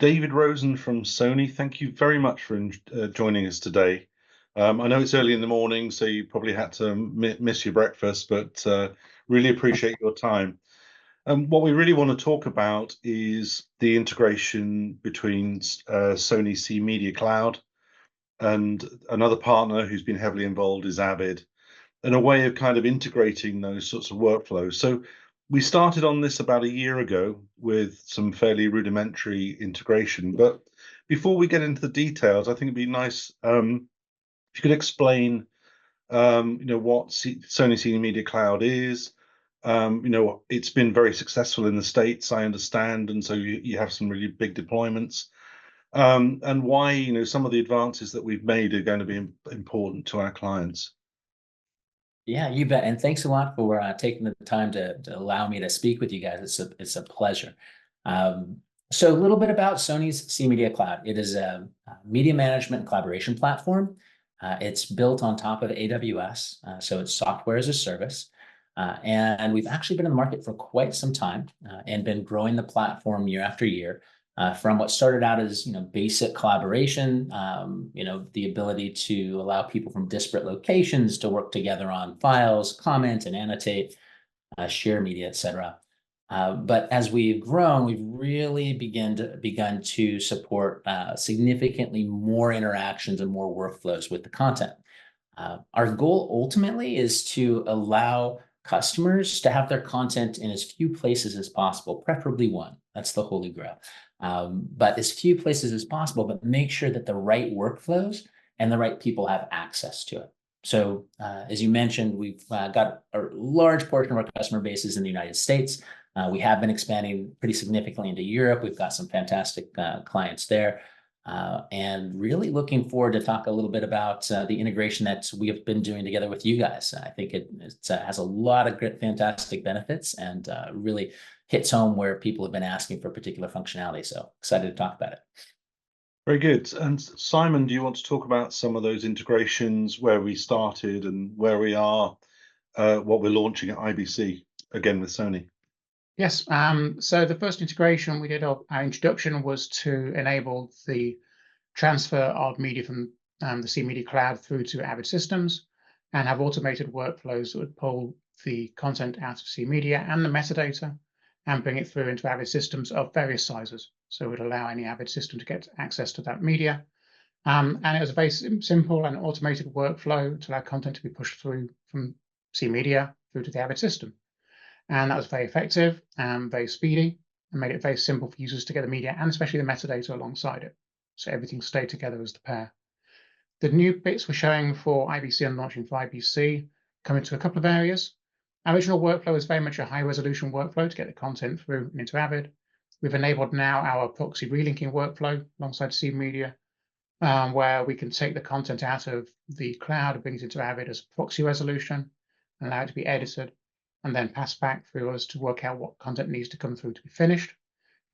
David Rosen from Sony. Thank you very much for joining us today. I know it's early in the morning, so you probably had to miss your breakfast, but really appreciate your time. What we really want to talk about is the integration between Sony Ci Media Cloud and another partner who's been heavily involved is Avid, and a way of kind of integrating those sorts of workflows. So we started on this about a year ago with some fairly rudimentary integration. But before we get into the details, I think it'd be nice if you could explain, what Sony Ci Media Cloud is. It's been very successful in the States, I understand, and so you have some really big deployments. And why, some of the advances that we've made are going to be important to our clients. Yeah, you bet. And thanks a lot for taking the time to allow me to speak with you guys. It's a pleasure. So a little bit about Sony's Ci Media Cloud. It is a media management and collaboration platform. It's built on top of AWS, so it's software as a service. And we've actually been in the market for quite some time and been growing the platform year after year. From what started out as basic collaboration, the ability to allow people from disparate locations to work together on files, comment and annotate, share media, etc. But as we've grown, we've really begun to support significantly more interactions and more workflows with the content. Our goal ultimately is to allow customers to have their content in as few places as possible, preferably one. That's the holy grail. But as few places as possible, but make sure that the right workflows and the right people have access to it. So as you mentioned, we've got a large portion of our customer bases in the United States. We have been expanding pretty significantly into Europe. We've got some fantastic clients there. And really looking forward to talk a little bit about the integration that we have been doing together with you guys. I think it has a lot of great, fantastic benefits and really hits home where people have been asking for particular functionality. So excited to talk about it. Very good. And Simon, do you want to talk about some of those integrations, where we started and where we are, what we're launching at IBC, again with Sony? Yes. So the first integration we did, our introduction, was to enable the transfer of media from the Ci Media Cloud through to Avid systems and have automated workflows that would pull the content out of Ci Media and the metadata and bring it through into Avid systems of various sizes. So it would allow any Avid system to get access to that media. And it was a very simple and automated workflow to allow content to be pushed through from Ci Media through to the Avid system. And that was very effective and very speedy and made it very simple for users to get the media and especially the metadata alongside it. So everything stayed together as the pair. The new bits we're showing for IBC and launching for IBC come into a couple of areas. Our original workflow is very much a high resolution workflow to get the content through and into Avid. We've enabled now our proxy relinking workflow alongside Ci Media, where we can take the content out of the cloud and bring it into Avid as proxy resolution and allow it to be edited and then pass back through us to work out what content needs to come through to be finished.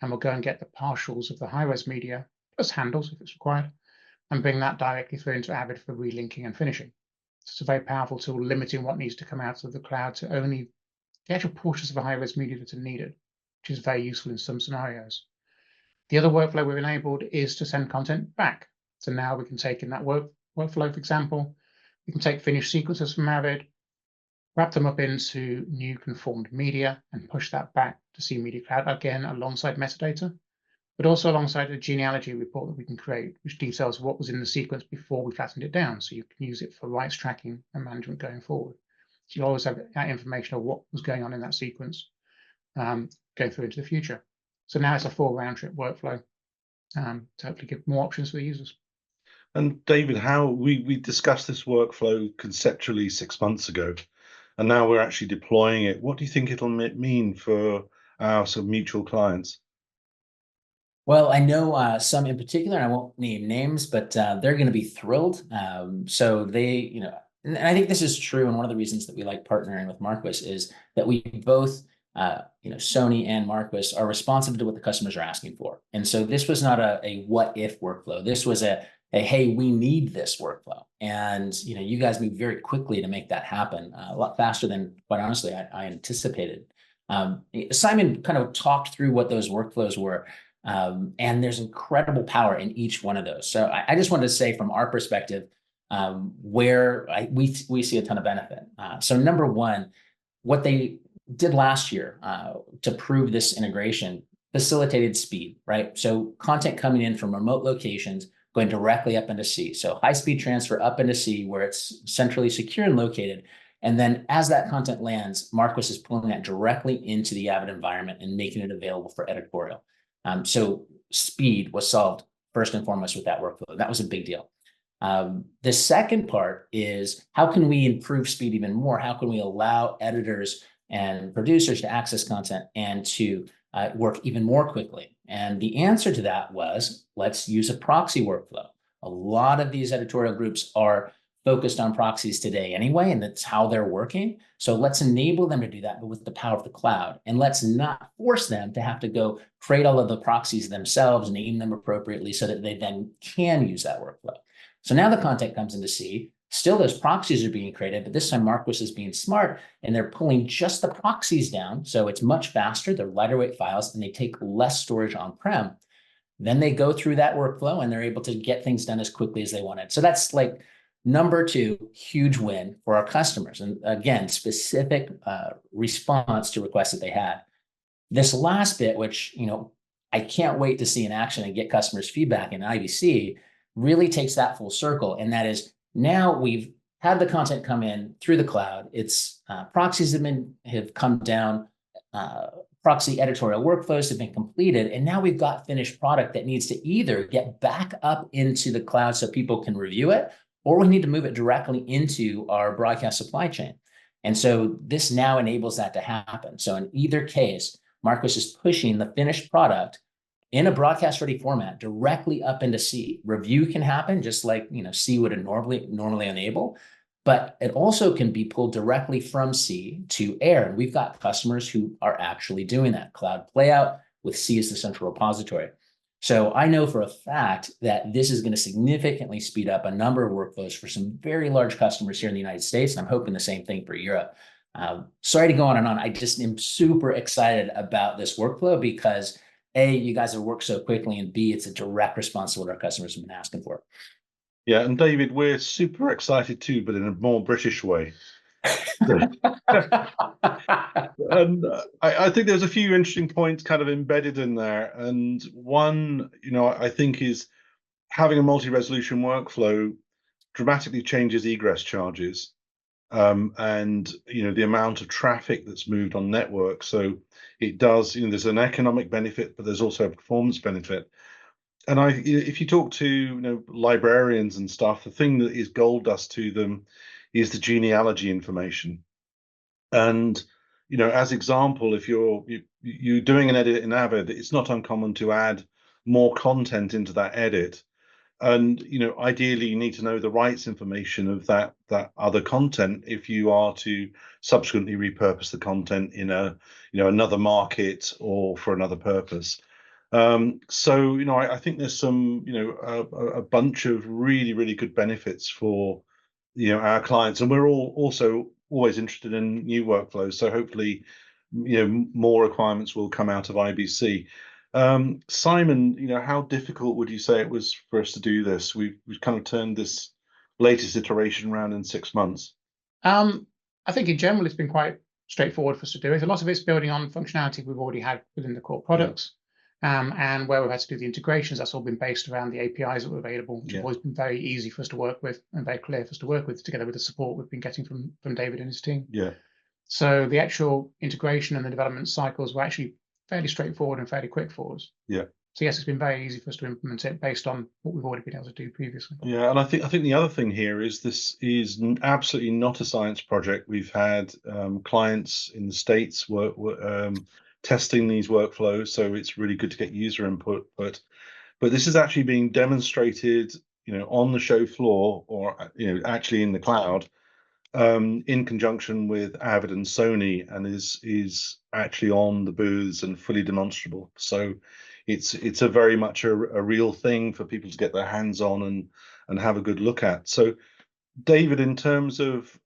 And we'll go and get the partials of the high-res media, plus handles if it's required, and bring that directly through into Avid for relinking and finishing. So it's a very powerful tool, limiting what needs to come out of the cloud to only the actual portions of the high-res media that are needed, which is very useful in some scenarios. The other workflow we've enabled is to send content back. So now we can take in that workflow, for example, we can take finished sequences from Avid, wrap them up into new conformed media and push that back to Ci Media Cloud, again, alongside metadata, but also alongside a genealogy report that we can create, which details what was in the sequence before we flattened it down. So you can use it for rights tracking and management going forward. So you always have that information of what was going on in that sequence going through into the future. So now it's a full round trip workflow to hopefully give more options for the users. And David, how we discussed this workflow conceptually 6 months ago, and now we're actually deploying it. What do you think it'll mean for our sort of mutual clients? Well, I know some in particular, I won't name names, but they're going to be thrilled. So they, and I think this is true. And one of the reasons that we like partnering with Marquis is that we both, Sony and Marquis are responsive to what the customers are asking for. And so this was not a what if workflow. This was a hey, we need this workflow. And, you guys moved very quickly to make that happen, a lot faster than, quite honestly, I anticipated. Simon kind of talked through what those workflows were. And there's incredible power in each one of those. So I just wanted to say from our perspective, where we see a ton of benefit. So number one, what they did last year to prove this integration facilitated speed, right? So content coming in from remote locations going directly up into C. So high-speed transfer up into C where it's centrally secure and located. And then as that content lands, Marquis is pulling that directly into the Avid environment and making it available for editorial. So speed was solved first and foremost with that workflow. That was a big deal. The second part is how can we improve speed even more? How can we allow editors and producers to access content and to work even more quickly? And the answer to that was, let's use a proxy workflow. A lot of these editorial groups are focused on proxies today anyway, and that's how they're working. So let's enable them to do that, but with the power of the cloud. And let's not force them to have to go create all of the proxies themselves, name them appropriately so that they then can use that workflow. So now the content comes into C. Still, those proxies are being created, but this time Marquis is being smart and they're pulling just the proxies down. So it's much faster. They're lighter weight files and they take less storage on-prem. Then they go through that workflow and they're able to get things done as quickly as they wanted. So that's like number two, huge win for our customers. And again, specific response to requests that they had. This last bit, which, I can't wait to see in action and get customers' feedback in IBC, really takes that full circle. And that is now we've had the content come in through the cloud. It's proxies have come down, proxy editorial workflows have been completed. And now we've got finished product that needs to either get back up into the cloud so people can review it, or we need to move it directly into our broadcast supply chain. And so this now enables that to happen. So in either case, Marquis is pushing the finished product in a broadcast ready format directly up into C. Review can happen just like C would normally enable, but it also can be pulled directly from C to air. And we've got customers who are actually doing that. Cloud playout with C as the central repository. So I know for a fact that this is going to significantly speed up a number of workflows for some very large customers here in the United States. And I'm hoping the same thing for Europe. Sorry to go on and on. I just am super excited about this workflow because A, you guys have worked so quickly, and B, it's a direct response to what our customers have been asking for. Yeah, and David, we're super excited too, but in a more British way. And I think there's a few interesting points kind of embedded in there. And one, I think is having a multi-resolution workflow dramatically changes egress charges. And the amount of traffic that's moved on network. So it does, there's an economic benefit, but there's also a performance benefit. And if you talk to librarians and stuff, the thing that is gold dust to them is the genealogy information. And as example, if you're doing an edit in Avid, it's not uncommon to add more content into that edit. And ideally you need to know the rights information of that other content if you are to subsequently repurpose the content in another market or for another purpose. So I think there's some a bunch of really, really good benefits for our clients, and we're all also always interested in new workflows. So hopefully more requirements will come out of IBC. Simon, how difficult would you say it was for us to do this? We've kind of turned this latest iteration around in 6 months. I think in general, it's been quite straightforward for us to do it. A lot of it's building on functionality we've already had within the core products. And where we've had to do the integrations, that's all been based around the APIs that were available, which have always been very easy for us to work with and very clear for us to work with, together with the support we've been getting from David and his team. Yeah. So the actual integration and the development cycles were actually fairly straightforward and fairly quick for us. Yeah. So yes, it's been very easy for us to implement it based on what we've already been able to do previously. Yeah, and I think the other thing here is this is absolutely not a science project. We've had clients in the States testing these workflows, so it's really good to get user input. But this is actually being demonstrated, on the show floor, or actually in the cloud, in conjunction with Avid and Sony, and is actually on the booths and fully demonstrable. So it's a very much a real thing for people to get their hands on and have a good look at. So David, in terms of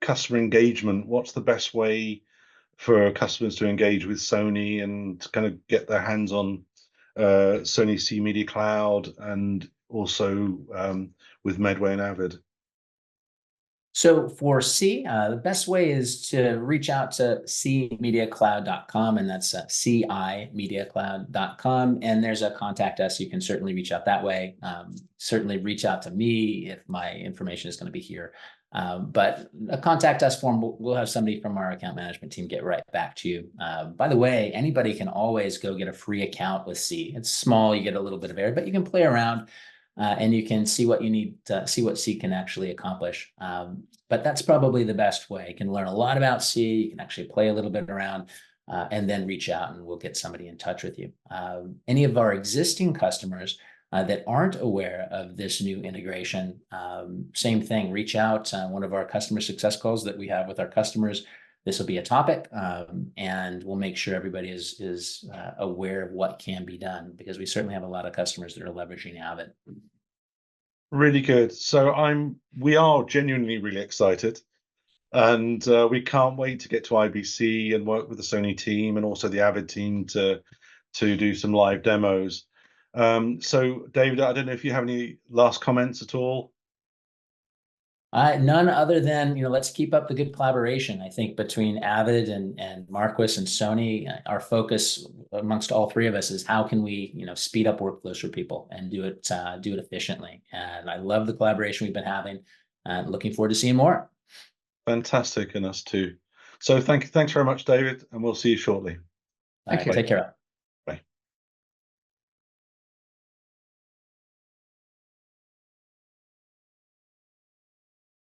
customer engagement, what's the best way for customers to engage with Sony and kind of get their hands on Sony Ci Media Cloud, and also with Medway and Avid? So for C, the best way is to reach out to cmediacloud.com, and that's cimediacloud.com. And there's a contact us. You can certainly reach out that way. Certainly reach out to me if my information is going to be here. But a contact us form, we'll have somebody from our account management team get right back to you. By the way, anybody can always go get a free account with C. It's small, you get a little bit of error, but you can play around. And you can see what you need to see what C can actually accomplish. But that's probably the best way. You can learn a lot about C. You can actually play a little bit around and then reach out and we'll get somebody in touch with you. Any of our existing customers that aren't aware of this new integration, same thing, reach out. One of our customer success calls that we have with our customers, this will be a topic, and we'll make sure everybody is aware of what can be done, because we certainly have a lot of customers that are leveraging Avid. Really good. So we are genuinely really excited, and we can't wait to get to IBC and work with the Sony team and also the Avid team to do some live demos. So David, I don't know if you have any last comments at all. None other than, let's keep up the good collaboration. I think between Avid and Marquis and Sony, our focus amongst all three of us is how can we, speed up workflows for people and do it efficiently. And I love the collaboration we've been having, and looking forward to seeing more. Fantastic, and us too. So thanks very much, David, and we'll see you shortly. All right, take care.